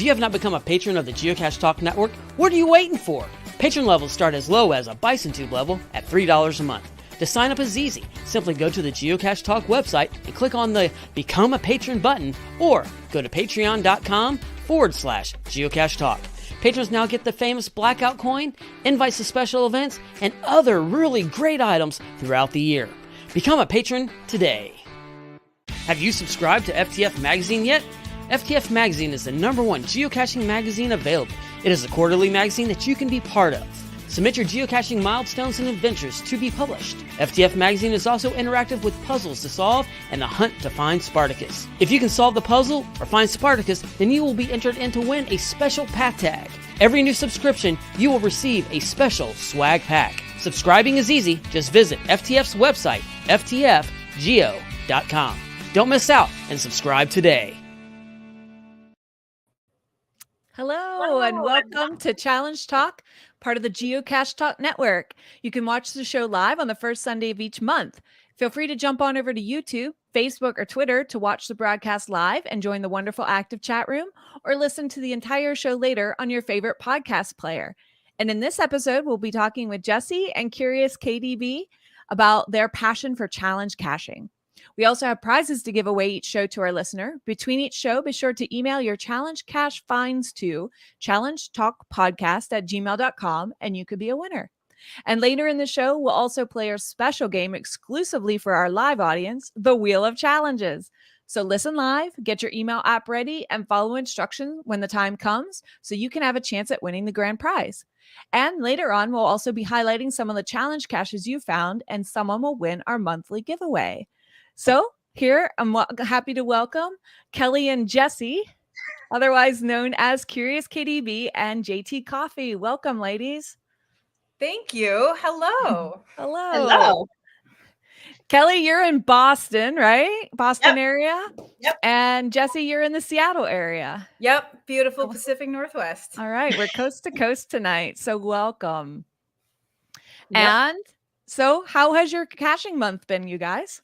you have not become a patron of the Geocache Talk Network, what are you waiting for? Patron levels start as low as a Bison Tube level at $3 a month. To sign up is easy. Simply go to the Geocache Talk website and click on the Become a Patron button, or go to patreon.com/Geocache Talk. Patrons now get the famous Blackout coin, invites to special events, and other really great items throughout the year. Become a patron today. Have you subscribed to FTF Magazine yet? FTF Magazine is the #1 geocaching magazine available. It is a quarterly magazine that you can be part of. Submit your geocaching milestones and adventures to be published. FTF Magazine is also interactive with puzzles to solve and a hunt to find Spartacus. If you can solve the puzzle or find Spartacus, then you will be entered in to win a special pack tag. Every new subscription, you will receive a special swag pack. Subscribing is easy. Just visit FTF's website, ftfgeo.com. Don't miss out and subscribe today. Hello, and welcome to Challenge Talk, part of the Geocache Talk Network. You can watch the show live on the first Sunday of each month. Feel free to jump on over to YouTube, Facebook, or Twitter to watch the broadcast live and join the wonderful active chat room, or listen to the entire show later on your favorite podcast player. And in this episode, we'll be talking with Jesse and CuriousKDB about their passion for challenge caching. We also have prizes to give away each show to our listener. Between each show, be sure to email your challenge cache finds to challengetalkpodcast@gmail.com, and you could be a winner. And later in the show, we'll also play our special game exclusively for our live audience, the Wheel of Challenges. So listen live, get your email app ready, and follow instructions when the time comes so you can have a chance at winning the grand prize. And later on, we'll also be highlighting some of the challenge caches you found, and someone will win our monthly giveaway. So here, I'm happy to welcome Kelly and Jesse, otherwise known as CuriousKDB and jtcoffee. Welcome, ladies. Thank you. Hello. Hello. Hello. Kelly, you're in Boston, right? Boston Yep. area? Yep. And Jesse, you're in the Seattle area. Yep. Beautiful Pacific Northwest. All right. We're coast to coast tonight. So welcome. Yep. And so how has your caching month been, you guys?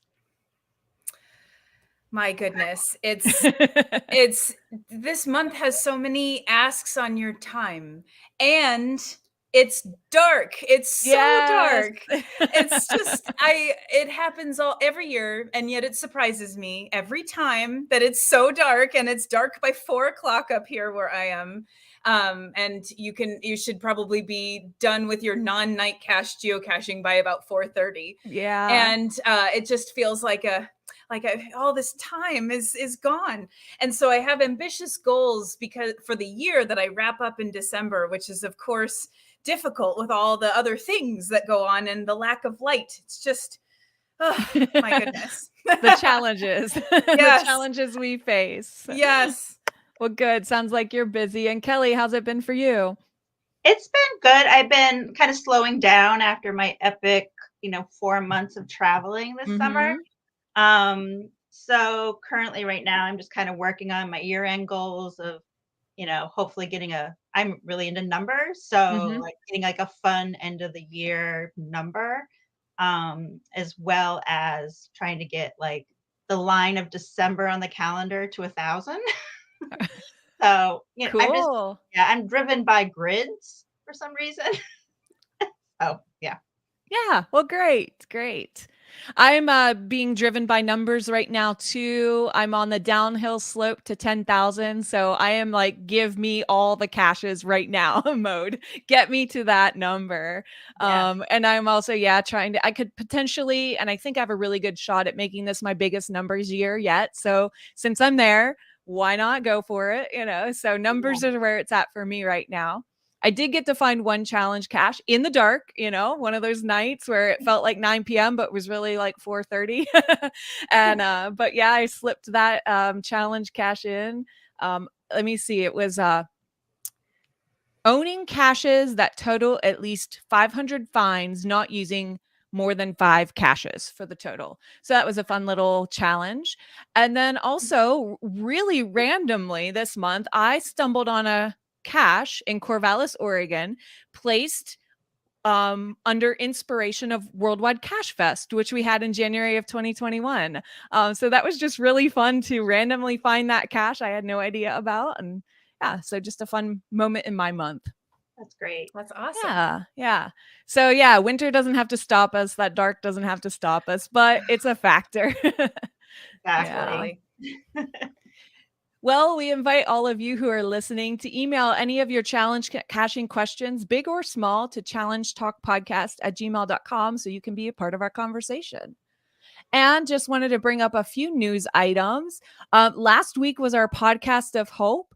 My goodness. It's this month has so many asks on your time, and it's dark. It's so dark. It's just it happens every year, and yet it surprises me every time that it's so dark, and it's dark by 4:00 up here where I am. And you should probably be done with your non-night cache geocaching by about 4:30. Yeah. And it just feels like all this time is gone. And so I have ambitious goals for the year that I wrap up in December, which is of course difficult with all the other things that go on and the lack of light. It's just, oh my goodness. The challenges, Yes. The challenges we face. Yes. Well, good. Sounds like you're busy. And Kelly, how's it been for you? It's been good. I've been kind of slowing down after my epic, 4 months of traveling this summer. So currently right now, I'm just kind of working on my year-end goals of, hopefully I'm really into numbers. So like getting like a fun end of the year number, as well as trying to get like the line of December on the calendar to 1,000. So, Cool. I'm driven by grids for some reason. Oh, yeah. Yeah. Well, great. I'm being driven by numbers right now too. I'm on the downhill slope to 10,000. So I am like, give me all the caches right now mode. Get me to that number. Yeah. And I'm also, I could potentially, and I think I have a really good shot at making this my biggest numbers year yet. So since I'm there, why not go for it? So numbers are where it's at for me right now. I did get to find one challenge cache in the dark, one of those nights where it felt like 9 p.m., but was really like 4:30. And, but yeah, I slipped that challenge cache in. Let me see. It was owning caches that total at least 500 finds, not using more than 5 caches for the total. So that was a fun little challenge. And then also really randomly this month, I stumbled on a cache in Corvallis, Oregon, placed under inspiration of Worldwide Cache Fest, which we had in January of 2021. So that was just really fun to randomly find that cache I had no idea about. And yeah, so just a fun moment in my month. That's great. That's awesome. Yeah. So yeah, winter doesn't have to stop us. That dark doesn't have to stop us, but it's a factor. Exactly. Well, we invite all of you who are listening to email any of your challenge caching questions, big or small, to challengetalkpodcast@gmail.com so you can be a part of our conversation. And just wanted to bring up a few news items. Last week was our podcast of hope.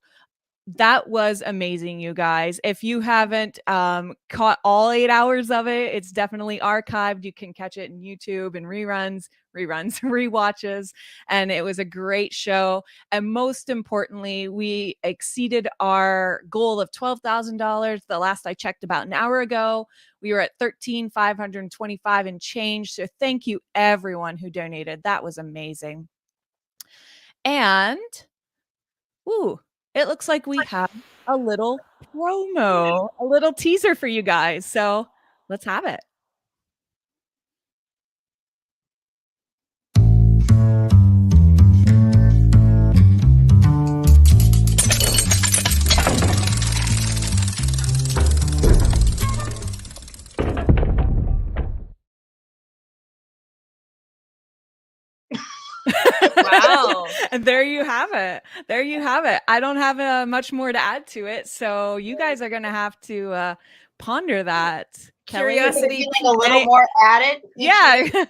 That was amazing, you guys. If you haven't caught all 8 hours of it, it's definitely archived. You can catch it in YouTube and reruns, rewatches. And it was a great show. And most importantly, we exceeded our goal of $12,000. The last I checked about an hour ago, we were at $13,525 and change. So thank you everyone who donated. That was amazing. And it looks like we have a little promo, a little teaser for you guys. So let's have it. Wow. And there you have it. There you have it. I don't have much more to add to it. So you guys are going to have to ponder that. Kelly? Curiosity. Like a little more added. Yeah.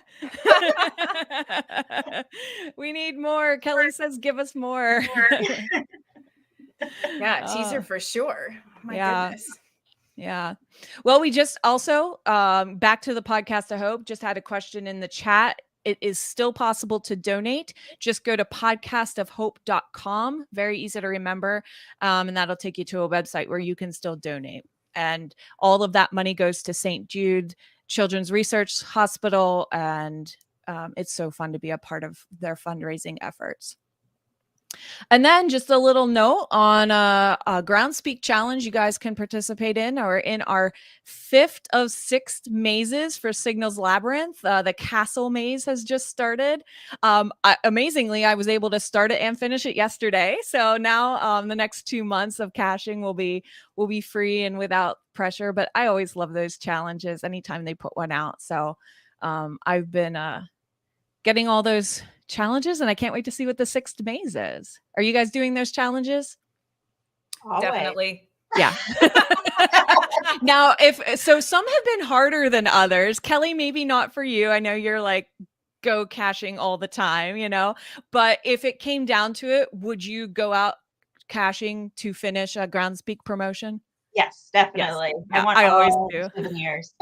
We need more. Kelly says, give us more. Yeah, teaser for sure. My goodness. Yeah. Well, we just also, back to the podcast of hope, just had a question in the chat. It is still possible to donate. Just go to podcastofhope.com. Very easy to remember. And that'll take you to a website where you can still donate. And all of that money goes to St. Jude Children's Research Hospital. And it's so fun to be a part of their fundraising efforts. And then just a little note on a Groundspeak challenge you guys can participate in, or in our 5th of 6th mazes for Signals Labyrinth. The Castle Maze has just started. Amazingly, I was able to start it and finish it yesterday. So now the next 2 months of caching will be free and without pressure. But I always love those challenges anytime they put one out. So I've been getting all those challenges, and I can't wait to see what the 6th maze is. Are you guys doing those challenges? Always. Definitely. Yeah. Now, some have been harder than others. Kelly, maybe not for you. I know you're like go caching all the time, but if it came down to it, would you go out caching to finish a Groundspeak promotion? Yes, definitely. Yes. I always do. 7 years.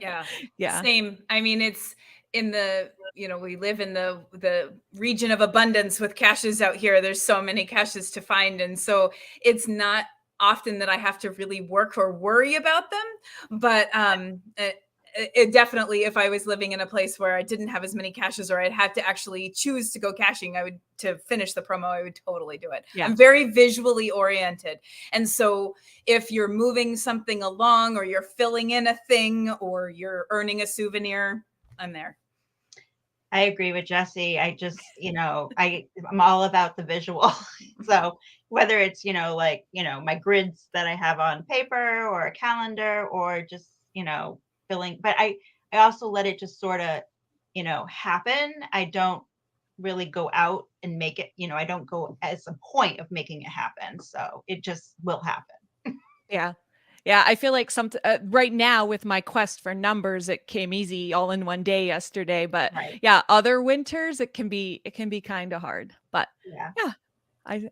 Yeah. Same. I mean, it's in the, we live in the region of abundance with caches out here. There's so many caches to find. And so it's not often that I have to really work or worry about them. But it definitely, if I was living in a place where I didn't have as many caches, or I'd have to actually choose to go caching, to finish the promo, I would totally do it. Yeah. I'm very visually oriented. And so if you're moving something along, or you're filling in a thing, or you're earning a souvenir, I'm there. I agree with Jesse. I just, I'm all about the visual. So whether it's, my grids that I have on paper, or a calendar, or just, filling, but I also let it just sort of, happen. I don't really go out and make it, I don't go as a point of making it happen. So it just will happen. Yeah. Yeah, I feel like right now with my quest for numbers, it came easy all in one day yesterday. But yeah, other winters it can be kind of hard. But yeah,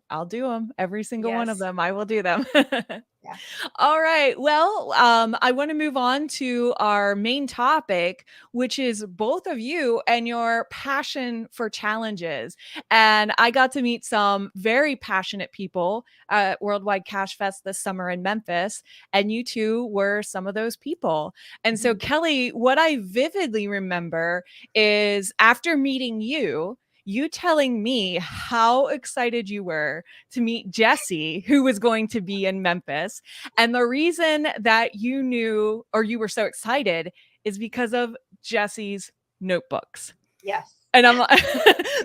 I'll do them. Every single one of them. I will do them. Yeah. All right. Well, I want to move on to our main topic, which is both of you and your passion for challenges. And I got to meet some very passionate people at Worldwide Cache Fest this summer in Memphis. And you two were some of those people. And so, Kelly, what I vividly remember is after meeting you telling me how excited you were to meet Jesse, who was going to be in Memphis. And the reason that you knew, or you were so excited, is because of Jesse's notebooks. Yes. And I'm like,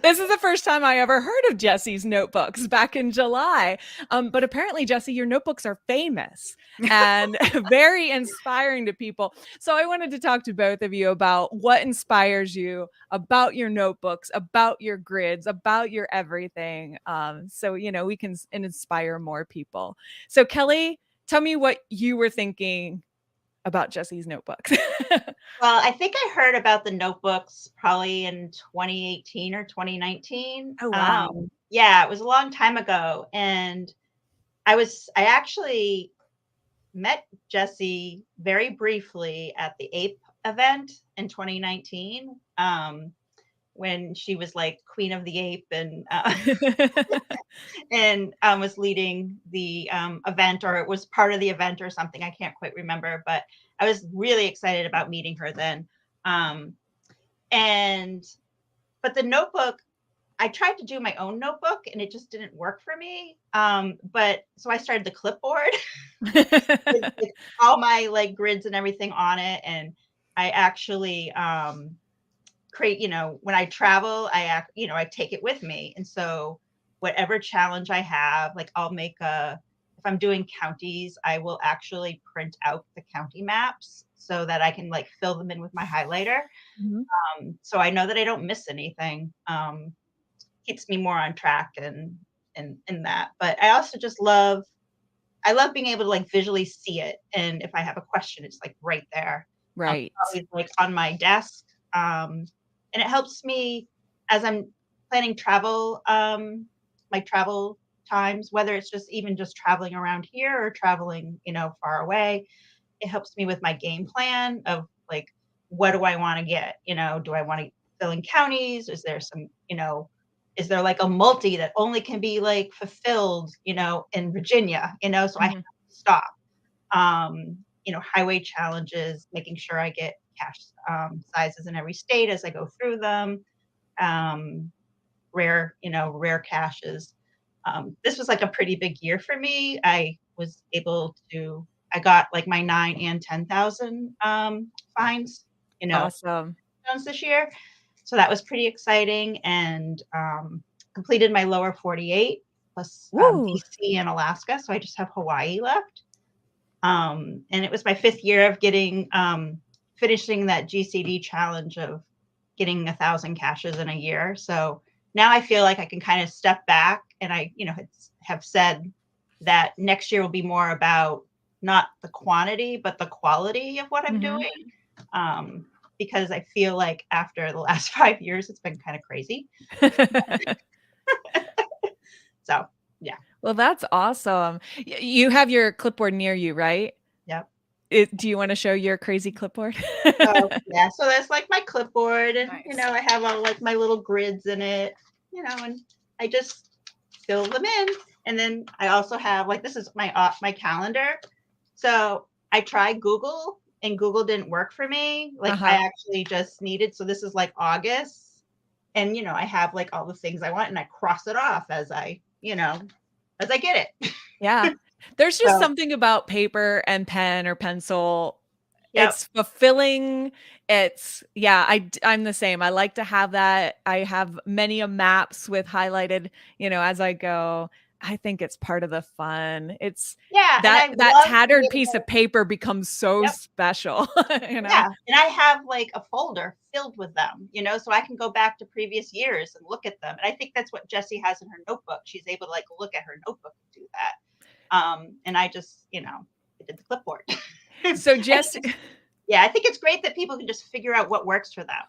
this is the first time I ever heard of Jesse's notebooks back in July. But apparently, Jesse, your notebooks are famous and very inspiring to people. So I wanted to talk to both of you about what inspires you about your notebooks, about your grids, about your everything. So, we can inspire more people. So Kelly, tell me what you were thinking about Jesse's notebooks. Well, I think I heard about the notebooks probably in 2018 or 2019. Oh, wow. Yeah, it was a long time ago. And I actually met Jessie very briefly at the APE event in 2019, when she was like Queen of the Ape and was leading the event, or it was part of the event or something. I can't quite remember, but I was really excited about meeting her then. But the notebook, I tried to do my own notebook and it just didn't work for me. But so I started the clipboard with all my like grids and everything on it. And I actually create, when I travel, I take it with me. And so whatever challenge I have, like if I'm doing counties, I will actually print out the county maps so that I can like fill them in with my highlighter. Mm-hmm. So I know that I don't miss anything. Keeps me more on track and in that. But I also just love being able to like visually see it. And if I have a question, it's like right there. Right. Always like on my desk. And it helps me as I'm planning travel, my travel times, whether it's just traveling around here or traveling, far away. It helps me with my game plan of like, what do I want to get? Do I want to fill in counties? Is there some, is there like a multi that only can be like fulfilled, in Virginia, so I have to stop. Highway challenges, making sure I get cache sizes in every state as I go through them. Rare caches. This was like a pretty big year for me. I got like my 9 and 10,000 finds, Awesome. this year. So that was pretty exciting, and completed my lower 48 plus BC and Alaska. So I just have Hawaii left. And it was my 5th year of getting finishing that GCD challenge of getting 1,000 caches in a year. So now I feel like I can kind of step back, and I, have said that next year will be more about not the quantity, but the quality of what I'm doing. Because I feel like after the last 5 years, it's been kind of crazy. So, yeah. Well, that's awesome. You have your clipboard near you, right? Yep. Do you want to show your crazy clipboard? Yeah. So that's like my clipboard, and Nice. I have all like my little grids in it, and I just fill them in. And then I also have like, this is my calendar. So I tried Google, and Google didn't work for me. Like I actually just needed. So this is like August, and I have like all the things I want, and I cross it off as I get it. Yeah. There's just something about paper and pen or pencil. Yep. It's fulfilling. I'm the same. I like to have that. I have many maps with highlighted, as I go. I think it's part of the fun. It's that tattered piece of paper becomes so special. Yeah. And I have like a folder filled with them, so I can go back to previous years and look at them. And I think that's what Jessie has in her notebook. She's able to like look at her notebook and do that. And I just, I did the clipboard. So Jessie. Yeah, I think it's great that people can just figure out what works for them.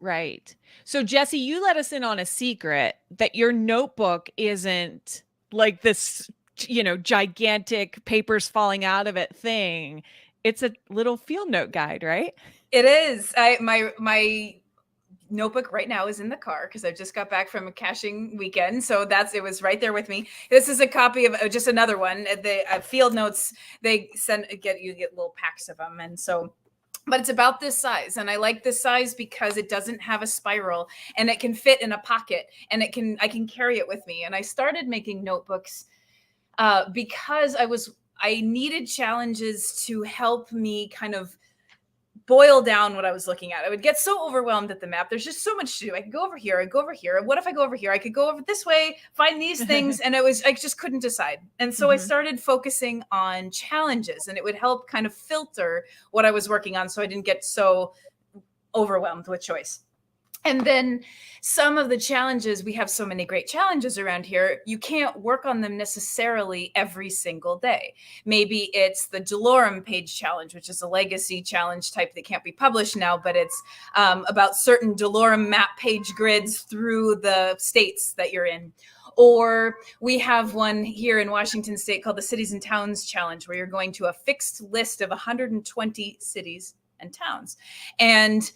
Right. So Jessie, you let us in on a secret that your notebook isn't like this, gigantic papers falling out of it thing. It's a little field note guide, right? It is. My notebook right now is in the car because I just got back from a caching weekend. So it was right there with me. This is a copy of just another one. The field notes, you get little packs of them. And so, but it's about this size. And I like this size because it doesn't have a spiral, and it can fit in a pocket, and I can carry it with me. And I started making notebooks because I needed challenges to help me kind of boil down what I was looking at. I would get so overwhelmed at the map. There's just so much to do. I could go over here. I go over here. What if I go over here? I could go over this way, find these things. And I just couldn't decide. And so I started focusing on challenges, and it would help kind of filter what I was working on so I didn't get so overwhelmed with choice. And then some of the challenges, we have so many great challenges around here, you can't work on them necessarily every single day. Maybe it's the Delorum page challenge, which is a legacy challenge type that can't be published now, but it's about certain Delorum map page grids through the states that you're in. Or we have one here in Washington State called the Cities and Towns Challenge, where you're going to a fixed list of 120 cities and towns. And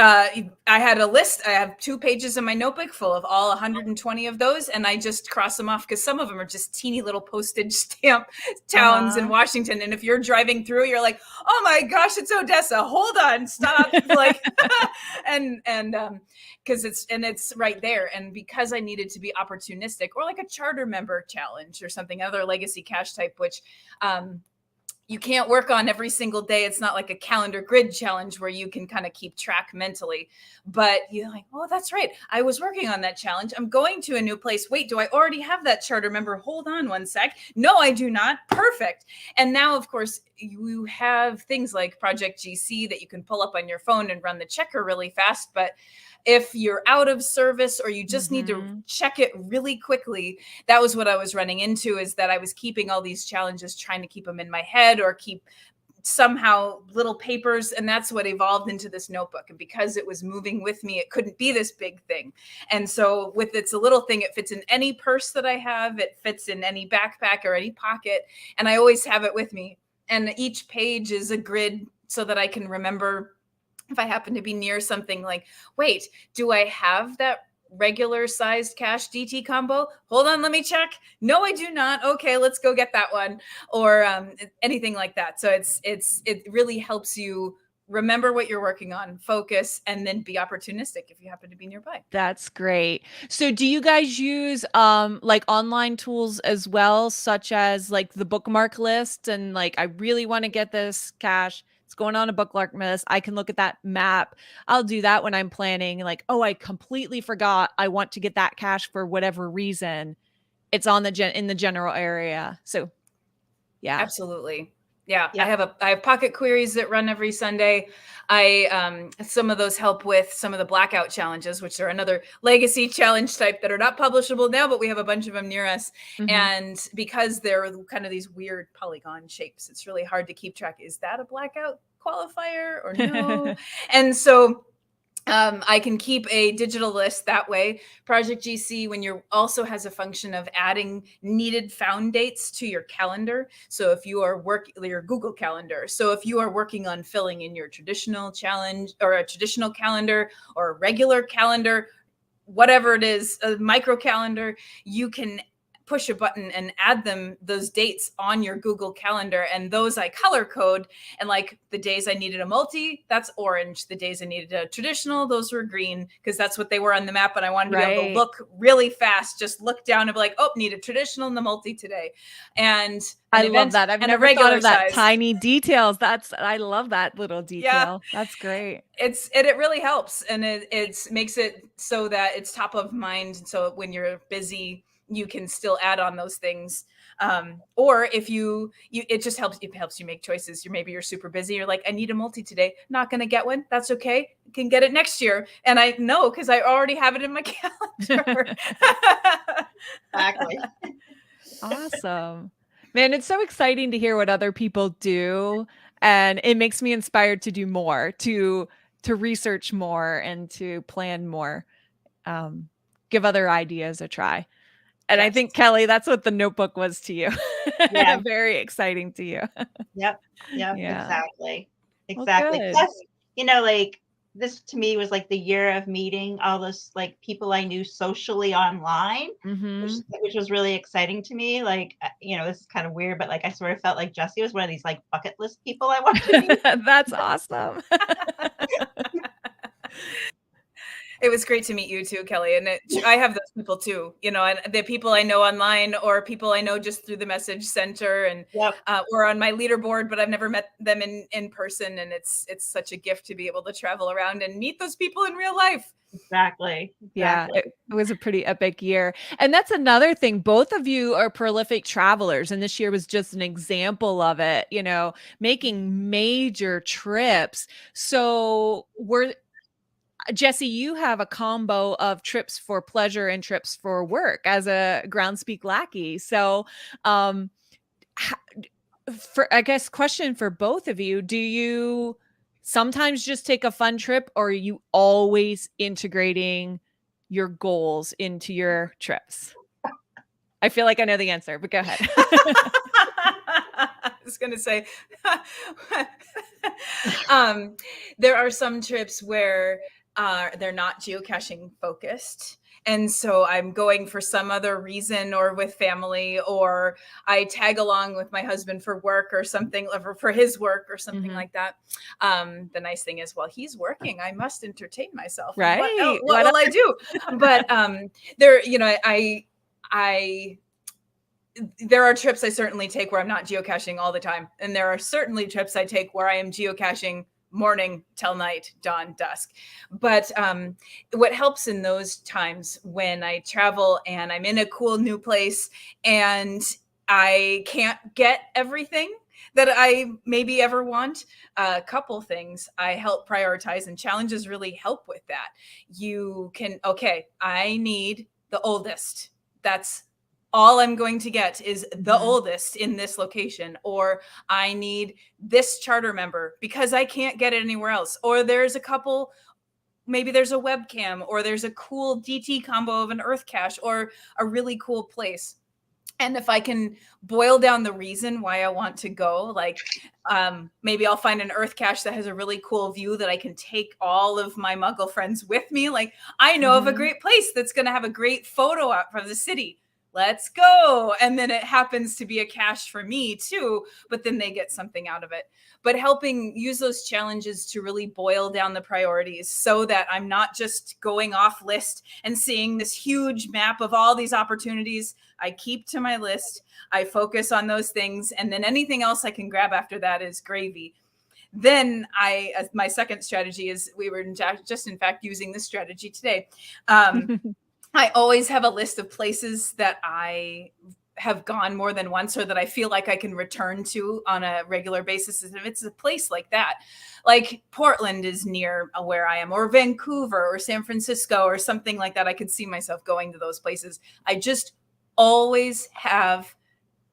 I had a list. I have 2 pages in my notebook full of all 120 of those, and I just cross them off because some of them are just teeny little postage stamp towns in Washington. And if you're driving through, you're like, "Oh my gosh, it's Odessa! Hold on, stop!" Like, and because it's right there. And because I needed to be opportunistic, or like a charter member challenge or something, other legacy cache type, which you can't work on every single day. It's not like a calendar grid challenge where you can kind of keep track mentally, but you're like, oh, that's right. I was working on that challenge. I'm going to a new place. Wait, do I already have that charter member? Hold on one sec. No, I do not. Perfect. And now, of course, you have things like Project GC that you can pull up on your phone and run the checker really fast. But if you're out of service or you just need to check it really quickly, that was what I was running into, is that I was keeping all these challenges, trying to keep them in my head or keep somehow little papers. And that's what evolved into this notebook. And because it was moving with me, it couldn't be this big thing. And so with it's a little thing, it fits in any purse that I have. It fits in any backpack or any pocket. And I always have it with me. And each page is a grid so that I can remember if I happen to be near something, like, wait, do I have that regular sized cache DT combo? Hold on, let me check. No, I do not. Okay, let's go get that one, or anything like that. So it really helps you remember what you're working on, focus, and then be opportunistic if you happen to be nearby. That's great. So do you guys use like online tools as well, such as like the bookmark list, and like, I really want to get this cache, it's going on a bookmark list, I can look at that map. I'll do that when I'm planning, like, oh, I completely forgot I want to get that cache for whatever reason. It's on in the general area. So yeah. Absolutely. Yeah. I have pocket queries that run every Sunday. Some of those help with some of the blackout challenges, which are another legacy challenge type that are not publishable now, but we have a bunch of them near us. And because they're kind of these weird polygon shapes, it's really hard to keep track. Is that a blackout qualifier or no? And so I can keep a digital list that way. Project GC, when you're also has a function of adding needed found dates to your calendar. So if you are your Google Calendar. So if you are working on filling in your traditional challenge or a traditional calendar or a regular calendar, whatever it is, a micro calendar, you can push a button and add those dates on your Google Calendar, and those I color code. And like the days I needed a multi, that's orange. The days I needed a traditional, those were green, because that's what they were on the map. And I wanted to be able to look really fast, just look down and be like, oh, need a traditional and the multi today. And I love that. I've never thought of that tiny details. I love that little detail. Yeah. That's great. It really helps. And it makes it so that it's top of mind. So when you're busy, you can still add on those things. Or if it just helps you make choices. Maybe you're super busy. You're like, I need a multi today. Not going to get one. That's okay. I can get it next year. And I know, because I already have it in my calendar. Exactly. Awesome. Man, it's so exciting to hear what other people do. And it makes me inspired to do more, to research more and to plan more, give other ideas a try. And I think, Kelly, that's what the notebook was to you. Yeah. Very exciting to you. Yep. Yeah. Exactly. Well, plus, like, this to me was like the year of meeting all those like people I knew socially online, which was really exciting to me. Like, this is kind of weird, but like I sort of felt like Jessie was one of these like bucket list people I wanted to meet. That's awesome. It was great to meet you too, Kelly. And I have those people too, you know, and the people I know online or people I know just through the message center and or on my leaderboard, but I've never met them in person. And it's such a gift to be able to travel around and meet those people in real life. Exactly. Yeah, it was a pretty epic year. And that's another thing. Both of you are prolific travelers, and this year was just an example of it, you know, making major trips. So Jesse, you have a combo of trips for pleasure and trips for work as a Groundspeak lackey. So, I guess question for both of you, do you sometimes just take a fun trip, or are you always integrating your goals into your trips? I feel like I know the answer, but go ahead. I was going to say, there are some trips where they're not geocaching focused. And so I'm going for some other reason or with family, or I tag along with my husband for work or something, or for his work or something like that. The nice thing is, while he's working, I must entertain myself. Right. What will I do? But there, you know, there are trips I certainly take where I'm not geocaching all the time. And there are certainly trips I take where I am geocaching morning till night, dawn, dusk. But what helps in those times when I travel and I'm in a cool new place and I can't get everything that I maybe ever want, a couple things I help prioritize, and challenges really help with that. You can, okay, I need the oldest. That's all I'm going to get is the oldest in this location, or I need this charter member because I can't get it anywhere else. Or there's a couple, maybe there's a webcam, or there's a cool DT combo of an earth cache, or a really cool place. And if I can boil down the reason why I want to go, like maybe I'll find an earth cache that has a really cool view that I can take all of my Muggle friends with me. Like I know of a great place that's going to have a great photo out from the city. Let's go. And then it happens to be a cache for me too, but then they get something out of it. But helping use those challenges to really boil down the priorities so that I'm not just going off list and seeing this huge map of all these opportunities. I keep to my list. I focus on those things. And then anything else I can grab after that is gravy. Then my second strategy is, we were just in fact using this strategy today. I always have a list of places that I have gone more than once, or that I feel like I can return to on a regular basis. And if it's a place like that, like Portland is near where I am, or Vancouver or San Francisco or something like that, I could see myself going to those places. I just always have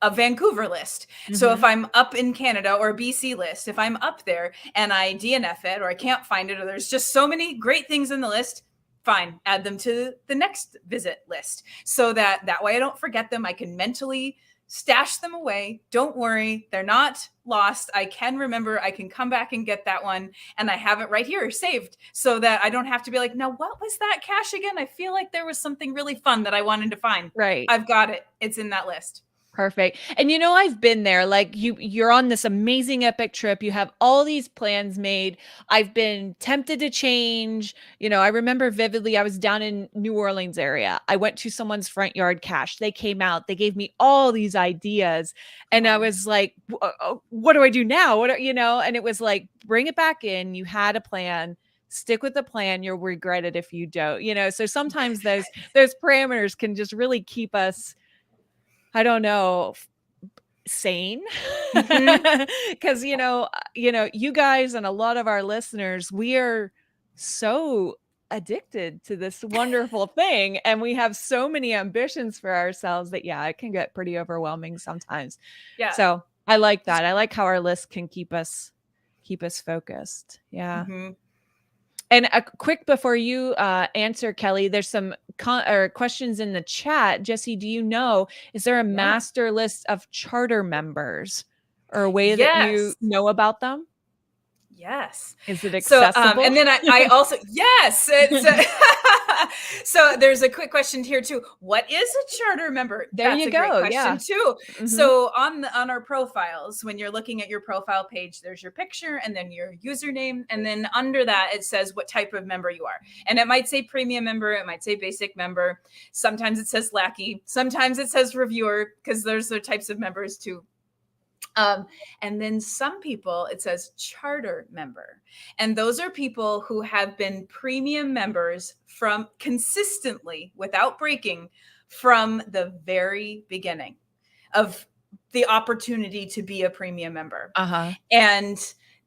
a Vancouver list. So if I'm up in Canada, or a BC list, if I'm up there and I DNF it, or I can't find it, or there's just so many great things in the list, fine, add them to the next visit list, so that way I don't forget them. I can mentally stash them away. Don't worry, they're not lost. I can remember, I can come back and get that one, and I have it right here saved, so that I don't have to be like, now what was that cache again? I feel like there was something really fun that I wanted to find. Right. I've got it. It's in that list. Perfect. And you know, I've been there. Like you're on this amazing epic trip. You have all these plans made. I've been tempted to change. You know, I remember vividly, I was down in New Orleans area. I went to someone's front yard cache. They came out, they gave me all these ideas. And I was like, what do I do now? And it was like, bring it back in. You had a plan. Stick with the plan. You'll regret it if you don't, so sometimes those parameters can just really keep us, I don't know, sane. Because, you guys and a lot of our listeners, we are so addicted to this wonderful thing. And we have so many ambitions for ourselves that, it can get pretty overwhelming sometimes. Yeah. So I like that. I like how our list can keep us focused. Yeah. And a quick before you answer, Kelly, there's some questions in the chat. Jesse, do you know, is there a master list of charter members, or a way that you know about them? Yes. Is it So, accessible? and then I also, yes, it's, so there's a quick question here too. What is a charter member? There That's you a great go. question Yeah. too. Mhm. So on our profiles, when you're looking at your profile page, there's your picture and then your username. And then under that, it says what type of member you are. And it might say premium member. It might say basic member. Sometimes it says lackey. Sometimes it says reviewer, because there's the types of members too. And then some people, it says charter member. And those are people who have been premium members from consistently, without breaking, from the very beginning of the opportunity to be a premium member. Uh-huh. And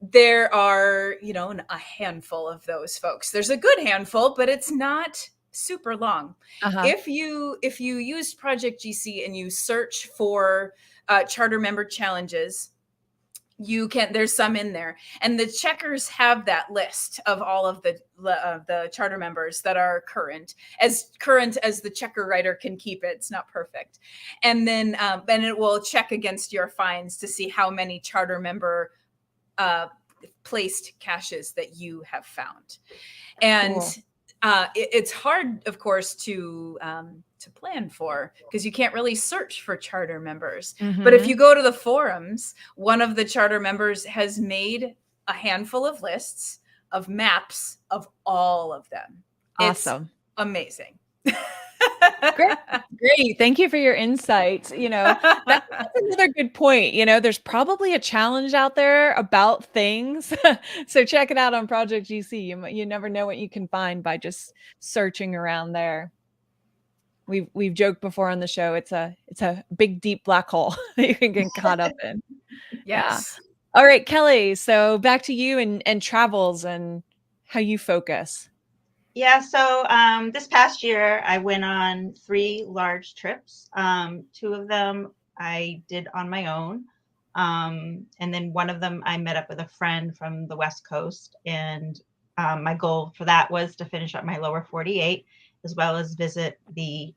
there are, a handful of those folks. There's a good handful, but it's not super long. Uh-huh. If you used Project GC and you search for charter member challenges, there's some in there, and the checkers have that list of all of the charter members that are current as the checker writer can keep it. It's not perfect. And then it will check against your fines to see how many charter member placed caches that you have found. And Cool. It's hard, of course, to plan for, because you can't really search for charter members. But if you go to the forums, one of the charter members has made a handful of lists of maps of all of them. Awesome. It's amazing. Great. Thank you for your insights. That's another good point. There's probably a challenge out there about things. So check it out on Project GC. You never know what you can find by just searching around there. We've joked before on the show. It's a big, deep black hole that you can get caught up in. Yes. Yeah. All right, Kelly. So back to you and travels and how you focus. Yeah, so this past year, I went on 3 large trips. 2 of them I did on my own. And then one of them I met up with a friend from the West Coast. And my goal for that was to finish up my lower 48, as well as visit the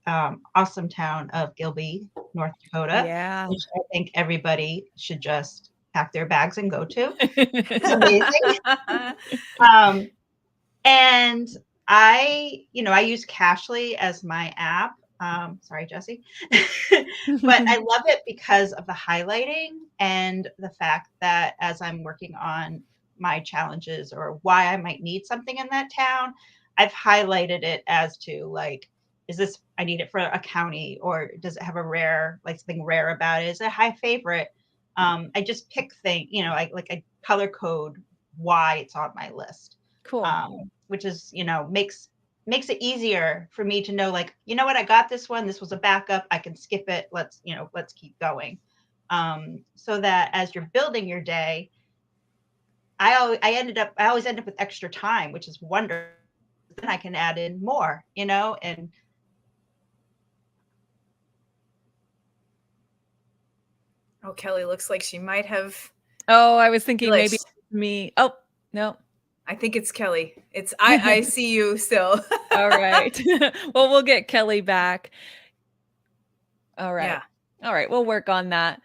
awesome town of Gilby, North Dakota, Yeah. which I think everybody should just pack their bags and go to. It's amazing. And I use Cashly as my app. Sorry, Jesse. But I love it because of the highlighting and the fact that as I'm working on my challenges or why I might need something in that town, I've highlighted it as to like, is this, I need it for a county, or does it have a something rare about it? Is it a high favorite? I just pick things, I color code why it's on my list. Cool. Which is, makes it easier for me to know, like, you know what, I got this one. This was a backup. I can skip it. Let's keep going. So that as you're building your day, I always end up with extra time, which is wonderful. Then I can add in more, and Oh, Kelly looks like she might have. Oh, I was thinking maybe glitched. me. Oh, no. I think it's Kelly. I see you still. All right. Well, we'll get Kelly back. All right. Yeah. All right. We'll work on that.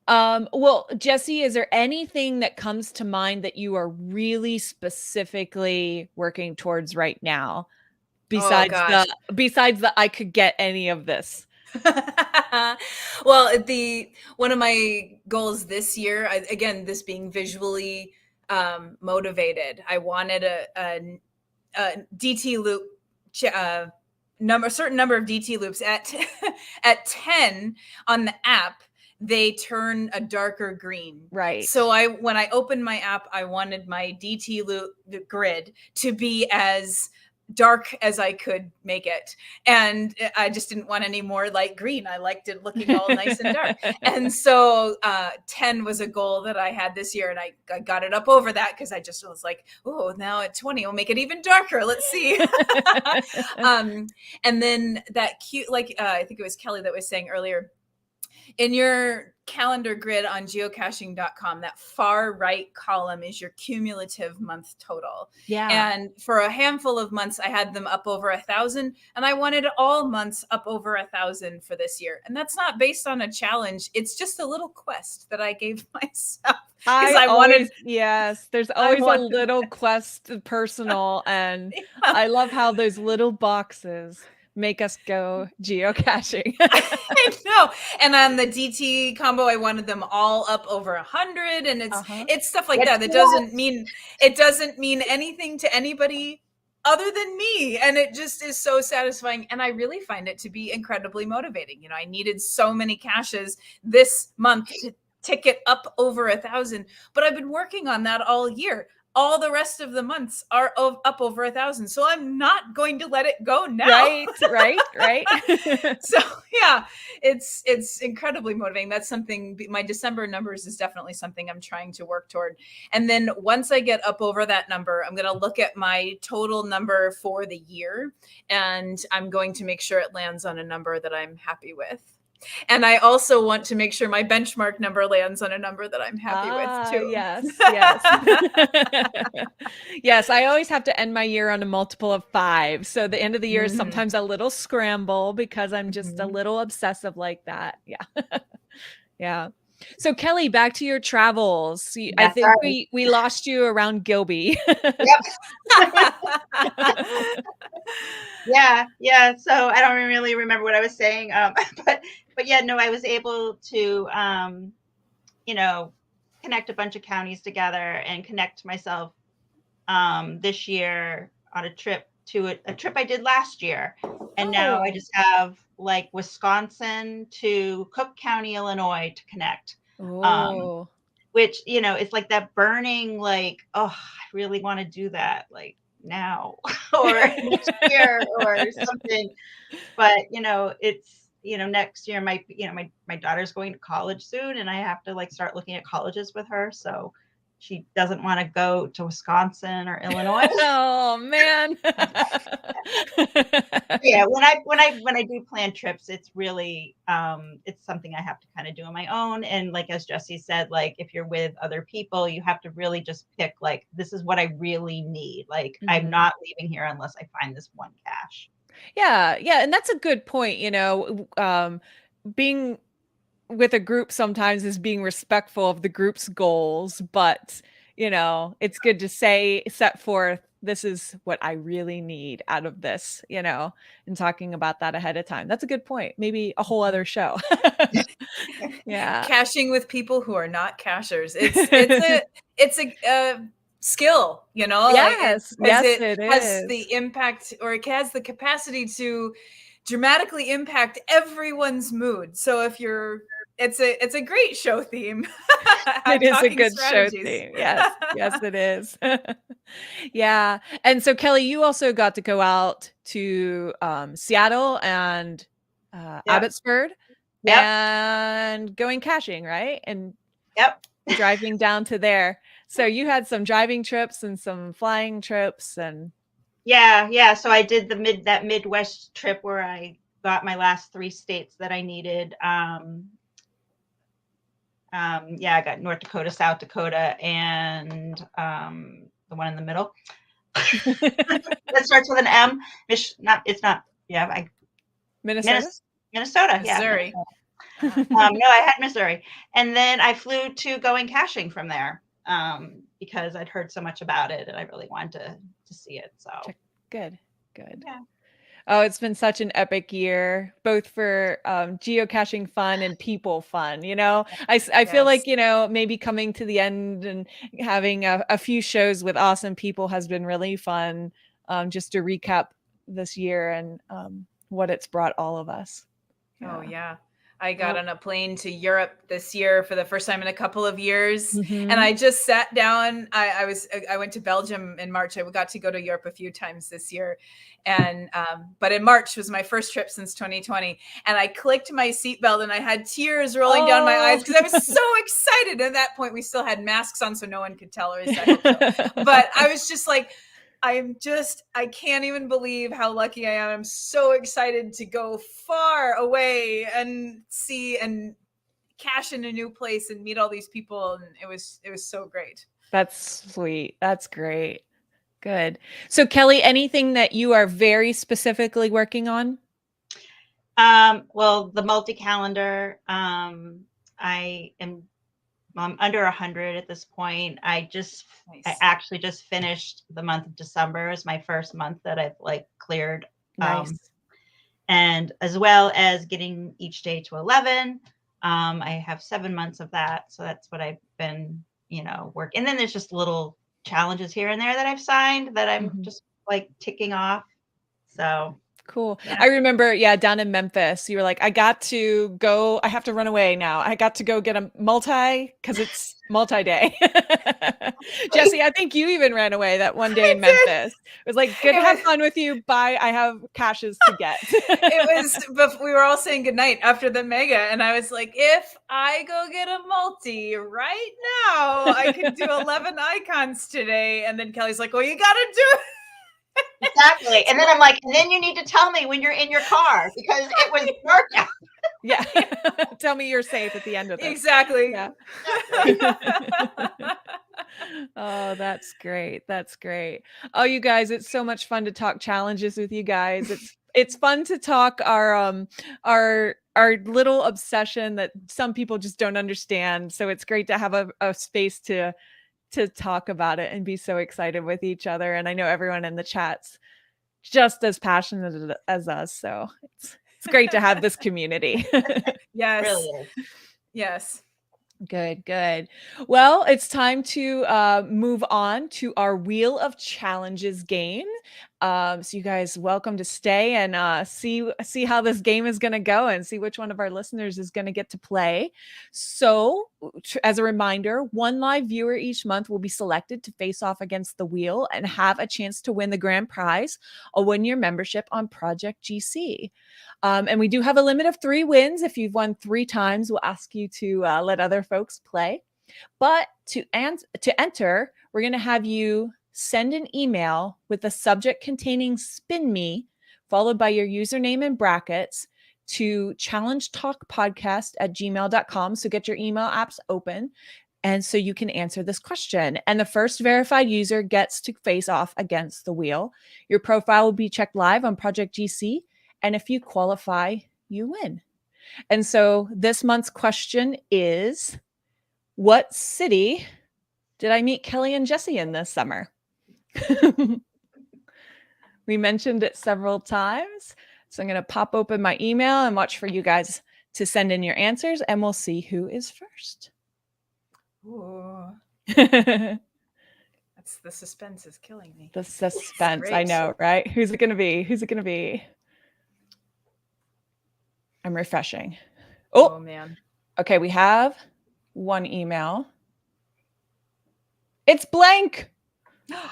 Well, Jesse, is there anything that comes to mind that you are really specifically working towards right now? Besides the I could get any of this. Well, one of my goals this year, again, this being visually motivated, I wanted a DT loop a certain number of DT loops at 10 on the app. They turn a darker green. Right. So when I opened my app, I wanted my DT loop grid to be as dark as I could make it. And I just didn't want any more light green. I liked it looking all nice and dark. And so 10 was a goal that I had this year. And I got it up over that because I just was like, oh, now at 20, I'll make it even darker. Let's see. And then that cute, I think it was Kelly that was saying earlier, In your calendar grid on geocaching.com, that far right column is your cumulative month total. Yeah. And for a handful of months, I had them up over 1,000, and I wanted all months up over 1,000 for this year. And that's not based on a challenge. It's just a little quest that I gave myself. Yes, there's always a little quest personal. And I love how those little boxes make us go geocaching. I know. And on the DT combo, I wanted them all up over 100, and it's stuff like that. That doesn't mean anything to anybody other than me, and it just is so satisfying. And I really find it to be incredibly motivating. I needed so many caches this month to tick it up over 1,000, but I've been working on that all year. All the rest of the months are up over 1,000. So I'm not going to let it go now. Right. So yeah, it's incredibly motivating. That's something, my December numbers is definitely something I'm trying to work toward. And then once I get up over that number, I'm going to look at my total number for the year, and I'm going to make sure it lands on a number that I'm happy with. And I also want to make sure my benchmark number lands on a number that I'm happy with too. Yes. Yes, I always have to end my year on a multiple of 5. So the end of the year is sometimes a little scramble because I'm just a little obsessive like that. Yeah. Yeah. So Kelly, back to your travels. I think we lost you around Gilby. Yep. Yeah. So I don't really remember what I was saying. But yeah, no, I was able to, connect a bunch of counties together and connect myself this year on a trip to a trip I did last year. And now I just have like Wisconsin to Cook County, Illinois to connect. Which, it's like that burning, like, oh, I really want to do that, like now or next year or something. But, it's, next year might be, my daughter's going to college soon, and I have to like start looking at colleges with her. So she doesn't want to go to Wisconsin or Illinois. Oh man. Yeah, when I do plan trips, it's really it's something I have to kind of do on my own. And like as Jesse said, like if you're with other people, you have to really just pick like, this is what I really need. Like I'm not leaving here unless I find this one cache. Yeah, and that's a good point. Being with a group sometimes is being respectful of the group's goals, but it's good to set forth, this is what I really need out of this, and talking about that ahead of time. That's a good point. Maybe a whole other show. Yeah. Caching with people who are not cachers. It's a skill, Yes, it has is. the impact, or it has the capacity to dramatically impact everyone's mood. So if it's a great show theme. It is a good show theme. Yes, it is. Yeah. And so Kelly, you also got to go out to Seattle and Abbotsford and going caching, right? And driving down to there. So you had some driving trips and some flying trips and so I did that Midwest trip where I got my last 3 states that I needed. I got North Dakota, South Dakota, and the one in the middle that starts with an M. Minnesota. Minnesota, Missouri. No, I had Missouri, and then I flew to going caching from there because I'd heard so much about it and I really wanted to see it. So good. Yeah. Oh, it's been such an epic year, both for geocaching fun and people fun. I feel like, maybe coming to the end and having a few shows with awesome people has been really fun, just to recap this year and what it's brought all of us. Yeah. Oh, yeah. I got on a plane to Europe this year for the first time in a couple of years. And I just sat down. I went to Belgium in March. I got to go to Europe a few times this year. And, but in March was my first trip since 2020. And I clicked my seatbelt and I had tears rolling down my eyes because I was so excited. At that point, we still had masks on, so no one could tell, or at least I hope so. But I was just like, I can't even believe how lucky I am. I'm so excited to go far away and see and cash in a new place and meet all these people, and it was so great. That's sweet. That's great. Good. So Kelly, anything that you are very specifically working on? Well, the multi-calendar, I'm under 100 at this point. I actually just finished the month of December as my first month that I've like cleared. Nice. And as well as getting each day to 11. I have 7 months of that. So that's what I've been, working. And then there's just little challenges here and there that I've signed that I'm just like ticking off. So cool. Yeah. I remember, down in Memphis, you were like, I have to run away now. I got to go get a because it's multi-day. Jessie, I think you even ran away that one day in Memphis. It was like, good to have fun with you. Bye. I have caches to get. But we were all saying goodnight after the mega. And I was like, if I go get a multi right now, I could do 11 icons today. And then Kelly's like, well, you got to do it. Exactly. And then I'm like, and then you need to tell me when you're in your car because it was dark out. Yeah. Tell me you're safe at the end of it. Exactly. Yeah. Oh, that's great. That's great. Oh, you guys, it's so much fun to talk challenges with you guys. It's fun to talk our little obsession that some people just don't understand. So it's great to have a space to talk about it and be so excited with each other. And I know everyone in the chat's just as passionate as us. So it's great to have this community. Yes. Really is. Yes. Good. Well, it's time to move on to our Wheel of Challenges game. So you guys welcome to stay and see how this game is going to go and see which one of our listeners is going to get to play. So as a reminder, one live viewer each month will be selected to face off against the wheel and have a chance to win the grand prize, a one-year membership on Project GC. And we do have a limit of 3 wins. If you've won 3 times, we'll ask you to let other folks play. But to enter, we're going to have you send an email with the subject containing spin me, followed by your username in brackets to challengetalkpodcast@gmail.com. So get your email apps open. And so you can answer this question. And the first verified user gets to face off against the wheel. Your profile will be checked live on Project GC. And if you qualify, you win. And so this month's question is, what city did I meet Kelly and Jessie in this summer? We mentioned it several times. So I'm going to pop open my email and watch for you guys to send in your answers, and we'll see who is first. Ooh. The suspense is killing me. The suspense. I know, right? Who's it going to be? I'm refreshing. Oh, man. Okay, we have one email. It's blank.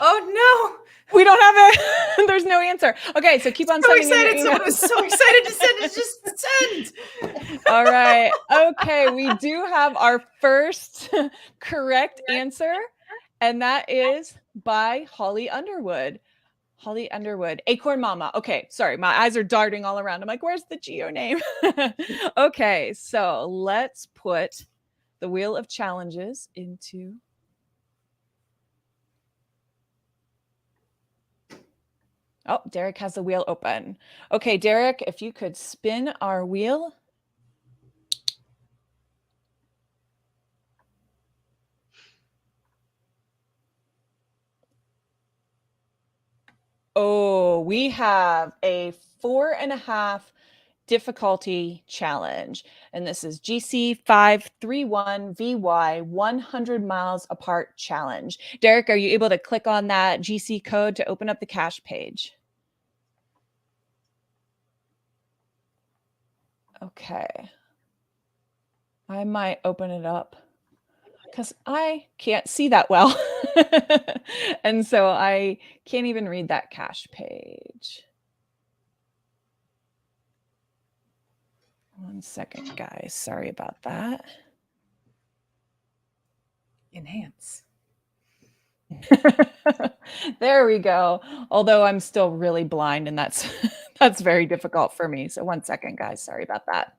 Oh, no. We don't have it. There's no answer. Okay, so keep on sending in your emails. Someone was so excited to send it. Just send. All right. Okay, we do have our first correct answer, and that is by Holly Underwood. Holly Underwood, Acorn Mama. Okay, sorry, my eyes are darting all around. I'm like, where's the geo name? Okay, so let's put the Wheel of Challenges into... Oh, Derek has the wheel open. Okay, Derek, if you could spin our wheel. Oh, we have a 4.5 difficulty challenge. And this is GC 531VY 100 miles apart challenge. Derek, are you able to click on that GC code to open up the cache page? Okay. I might open it up because I can't see that well. And so I can't even read that cache page. One second, guys. Sorry about that. Enhance. There we go. Although I'm still really blind, and that's very difficult for me. So one second, guys. Sorry about that.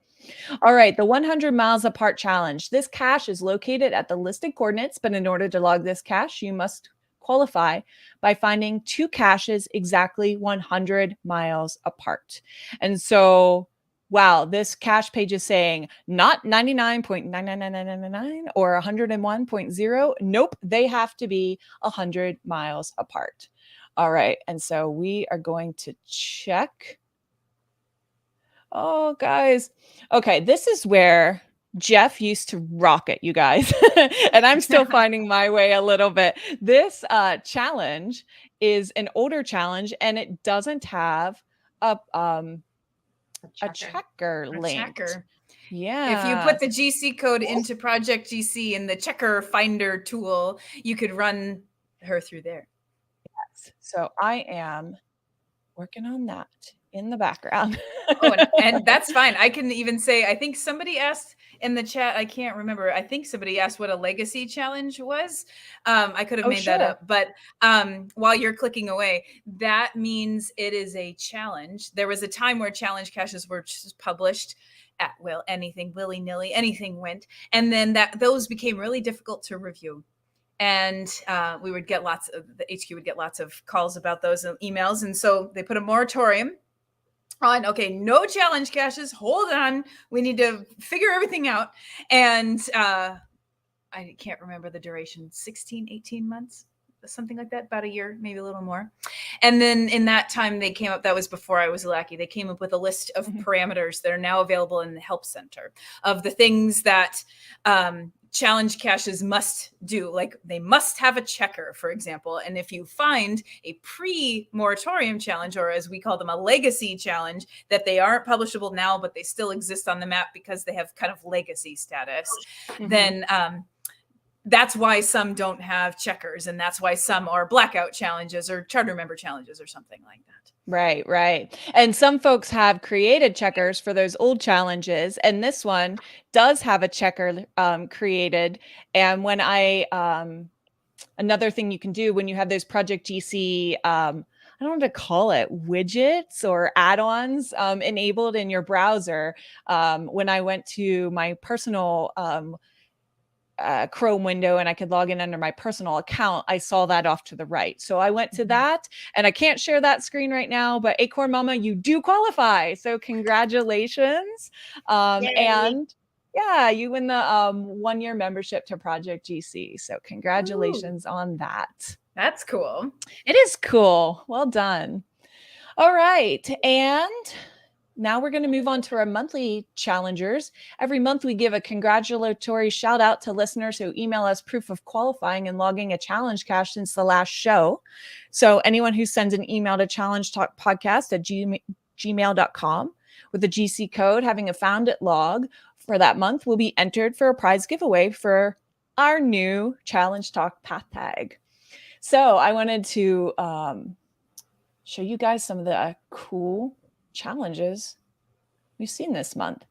All right, the 100 miles apart challenge. This cache is located at the listed coordinates, but in order to log this cache, you must qualify by finding 2 caches exactly 100 miles apart. And so, wow, this cache page is saying not 99.99999 or 101.0. Nope, they have to be 100 miles apart. All right, and so we are going to check. Oh, guys. Okay, this is where Jeff used to rock it, you guys. And I'm still finding my way a little bit. This challenge is an older challenge, and it doesn't have a checker linked. Checker. Yeah. If you put the GC code into Project GC in the checker finder tool, you could run her through there. Yes. So I am working on that in the background. Oh, and that's fine. I can even say, I think somebody asked in the chat, I can't remember. I think somebody asked what a legacy challenge was. I could have made that up, but while you're clicking away, that means it is a challenge. There was a time where challenge caches were just published at will, anything willy-nilly, anything went. And then those became really difficult to review. And we would get the HQ would get lots of calls about those emails. And so they put a moratorium on, okay, no challenge caches, hold on, we need to figure everything out. And I can't remember the duration, 16, 18 months, something like that, about a year, maybe a little more. And then in that time they came up, that was before I was lucky, they came up with a list of parameters that are now available in the help center of the things that challenge caches must do. Like they must have a checker, for example. And if you find a pre-moratorium challenge, or as we call them, a legacy challenge, that they aren't publishable now, but they still exist on the map because they have kind of legacy status, then that's why some don't have checkers. And that's why some are blackout challenges or charter member challenges or something like that. Right, right. And some folks have created checkers for those old challenges. And this one does have a checker created. And when another thing you can do when you have those Project GC, I don't know what to call it, widgets or add-ons enabled in your browser. When I went to my personal Chrome window and I could log in under my personal account, I saw that off to the right. So I went to that, and I can't share that screen right now, but Acorn Mama, you do qualify. So congratulations. And yeah, you win the 1-year membership to Project GC. So congratulations on that. That's cool. It is cool. Well done. All right. And now we're going to move on to our monthly challengers. Every month we give a congratulatory shout out to listeners who email us proof of qualifying and logging a challenge cache since the last show. So anyone who sends an email to challengetalkpodcast@gmail.com with the GC code having a found it log for that month will be entered for a prize giveaway for our new Challenge Talk path tag. So I wanted to show you guys some of the cool challenges we've seen this month.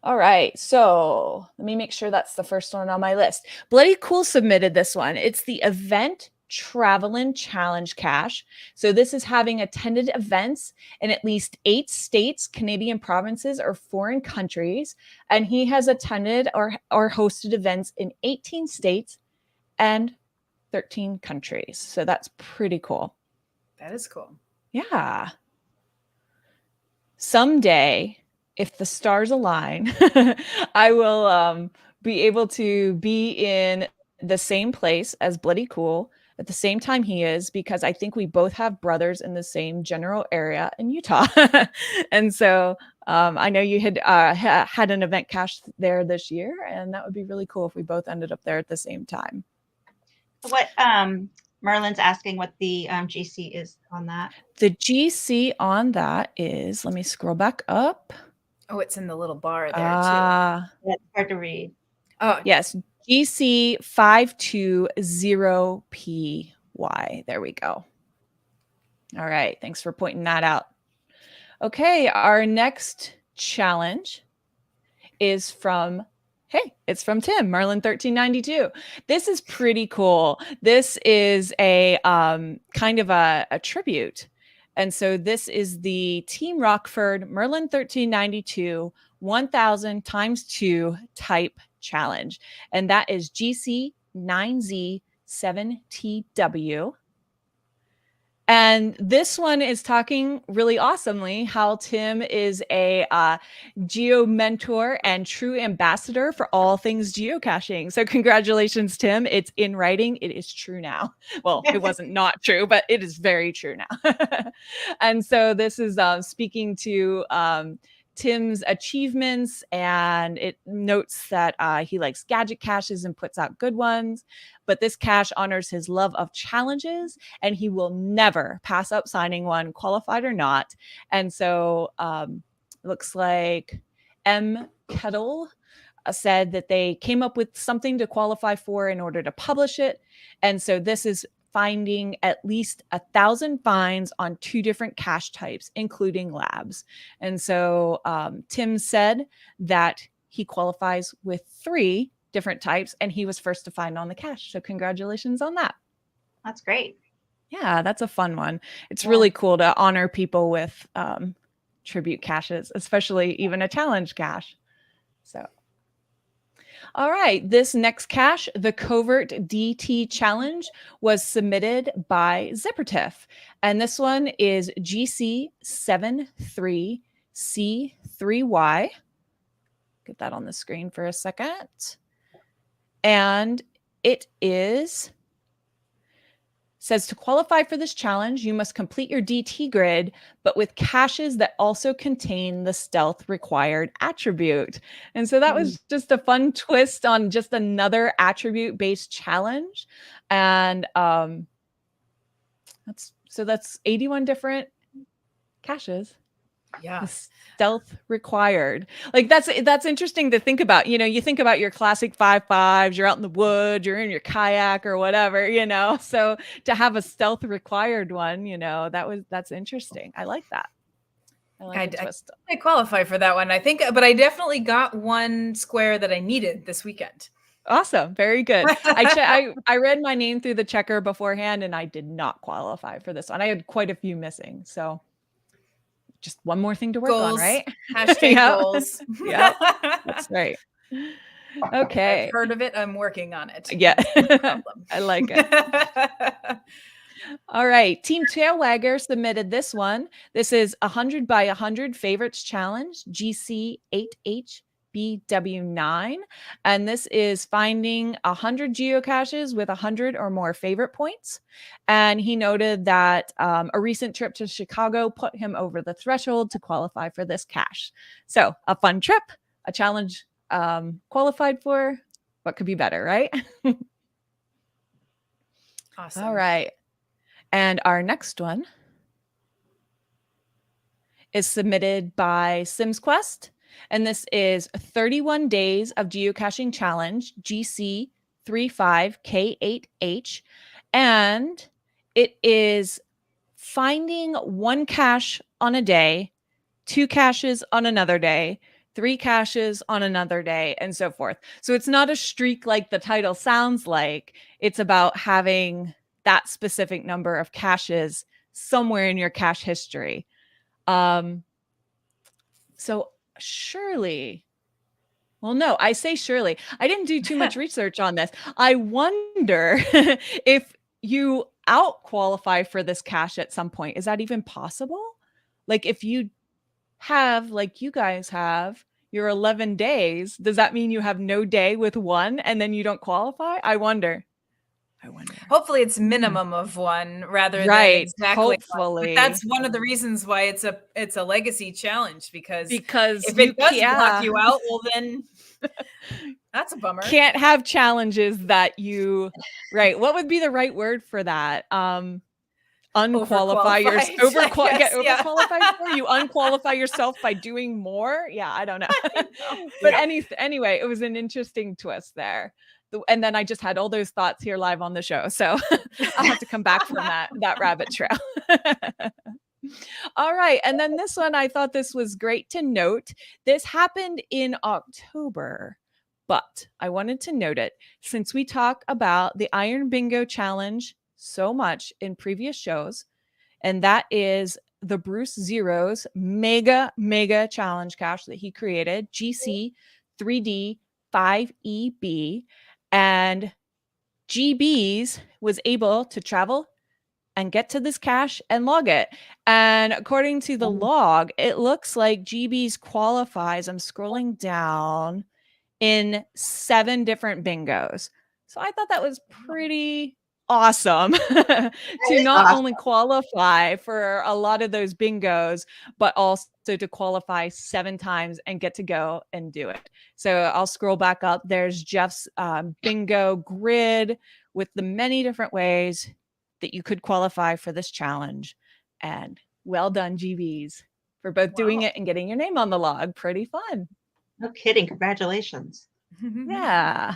All right, so let me make sure that's the first one on my list. Bloody Cool submitted this one. It's the Event Travelin' Challenge Cache. So this is having attended events in at least 8 states, Canadian provinces, or foreign countries. And he has attended or hosted events in 18 states and 13 countries. So that's pretty cool. That is cool. Yeah. Someday, if the stars align, I will be able to be in the same place as Bloody Cool at the same time he is, because I think we both have brothers in the same general area in Utah. And so I know you had had an event cache there this year, and that would be really cool if we both ended up there at the same time. What Merlin's asking what the GC is on that. The GC on that is, let me scroll back up. Oh, it's in the little bar there too. Yeah, it's hard to read. Oh, yes. GC 520PY. There we go. All right. Thanks for pointing that out. Okay. Our next challenge is from, it's from Tim, Merlin 1392. This is pretty cool. This is a kind of a tribute And so this is the Team Rockford Merlin 1392 1000 times 2 type challenge. And that is GC9Z7TW. And this one is talking really awesomely how Tim is a geo mentor and true ambassador for all things geocaching. So congratulations, Tim. It's in writing. It is true now. Well, it wasn't not true, but it is very true now. And so this is speaking to Tim's achievements, and it notes that he likes gadget caches and puts out good ones. But this cache honors his love of challenges, and he will never pass up signing one, qualified or not. And so looks like M. Kettle said that they came up with something to qualify for in order to publish it. And so this is finding at least 1,000 finds on 2 different cache types, including labs. And so Tim said that he qualifies with 3 different types, and he was first to find on the cache. So congratulations on that. That's great. Yeah, that's a fun one. It's really cool to honor people with tribute caches, especially even a challenge cache. So, all right, this next cache, the Covert DT Challenge, was submitted by ZipperTiff. And this one is GC73C3Y. Get that on the screen for a second. And it says to qualify for this challenge, you must complete your DT grid, but with caches that also contain the stealth required attribute. And so that was just a fun twist on just another attribute-based challenge. And that's 81 different caches. Yeah. Stealth required. Like that's interesting to think about. You think about your classic 5.5s, you're out in the woods, you're in your kayak or whatever, so to have a stealth required one, that's interesting. I like that. I qualify for that one, I think, but I definitely got one square that I needed this weekend. Awesome. Very good. I read my name through the checker beforehand, and I did not qualify for this one. I had quite a few missing. So just one more thing to work on, right? Hashtag goals. Yeah, that's right. Okay. I've heard of it. I'm working on it. Yeah. I like it. All right. Team Tailwagger submitted this one. This is 100 by 100 favorites challenge, GC8HBW9. And this is finding 100 geocaches with 100 or more favorite points. And he noted that a recent trip to Chicago put him over the threshold to qualify for this cache. So a fun trip, a challenge qualified for. What could be better, right? Awesome. All right. And our next one is submitted by SimsQuest. And this is 31 days of geocaching challenge, GC35K8H. And it is finding 1 cache on a day, 2 caches on another day, 3 caches on another day, and so forth. So it's not a streak like the title sounds like. It's about having that specific number of caches somewhere in your cache history. So surely, well, no, I say surely. I didn't do too much research on this. I wonder if you out qualify for this cache at some point. Is that even possible? Like if you have, like you guys have, your 11 days, does that mean you have no day with 1 and then you don't qualify? I wonder. Hopefully it's minimum of 1 rather than exactly hopefully. 1. But that's one of the reasons why it's a legacy challenge, because if it does block you out, well then that's a bummer. Can't have challenges that you what would be the right word for that? Unqualify yourself. Overqualified for you unqualify yourself by doing more. Yeah, I don't know. But anyway, it was an interesting twist there. And then I just had all those thoughts here live on the show. So I'll have to come back from that rabbit trail. All right. And then this one, I thought this was great to note. This happened in October, but I wanted to note it since we talk about the Iron Bingo Challenge so much in previous shows. And that is the Bruce Zero's mega challenge cache that he created, GC3D5EB, and GBs was able to travel and get to this cache and log it. And according to the log, it looks like GBs qualifies. I'm scrolling down in 7 different bingos. So I thought that was pretty awesome to not only qualify for a lot of those bingos, but also to qualify 7 times and get to go and do it. So I'll scroll back up. There's Jeff's bingo grid with the many different ways that you could qualify for this challenge. And well done, GBs, for both doing it and getting your name on the log. Pretty fun. No kidding. Congratulations. Yeah.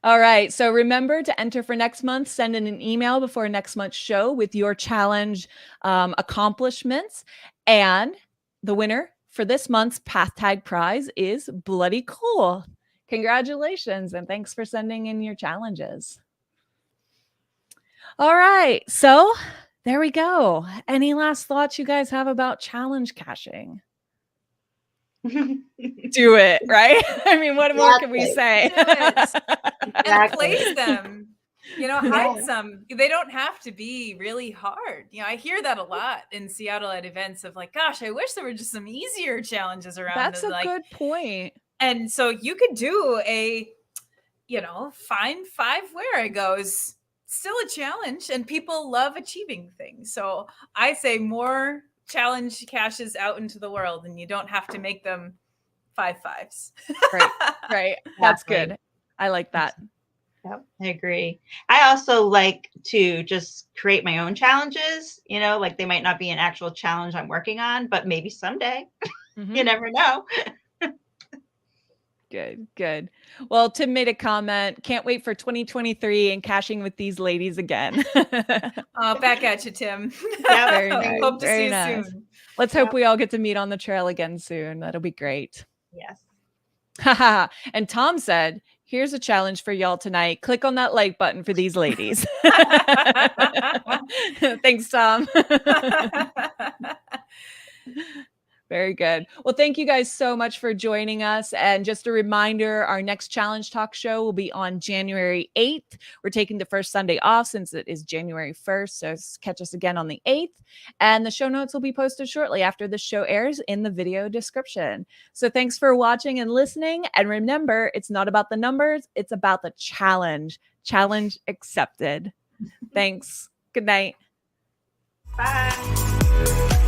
All right. So remember to enter for next month. Send in an email before next month's show with your challenge accomplishments. And the winner for this month's Path Tag prize is Bloody Cool. Congratulations. And thanks for sending in your challenges. All right. So there we go. Any last thoughts you guys have about challenge caching? Do it, right? I mean, what more can we say? And place them. Hide some. They don't have to be really hard. I hear that a lot in Seattle at events of like, gosh, I wish there were just some easier challenges around. That's a good point. And so you could do a, find 5 where it goes. Still a challenge, and people love achieving things. So I say more challenge caches out into the world, and you don't have to make them 5 5s. Right. That's good. I like that. Yep, I agree. I also like to just create my own challenges, like they might not be an actual challenge I'm working on, but maybe someday. You never know. Good. Well, Tim made a comment. Can't wait for 2023 and caching with these ladies again. Back at you, Tim. Yeah, very nice. Hope to see you soon. Let's hope we all get to meet on the trail again soon. That'll be great. Yes. And Tom said, here's a challenge for y'all tonight. Click on that like button for these ladies. Thanks, Tom. Very good. Well, thank you guys so much for joining us. And just a reminder, our next Challenge Talk show will be on January 8th. We're taking the first Sunday off since it is January 1st. So catch us again on the 8th. And the show notes will be posted shortly after the show airs in the video description. So thanks for watching and listening. And remember, it's not about the numbers. It's about the challenge. Challenge accepted. Thanks. Good night. Bye.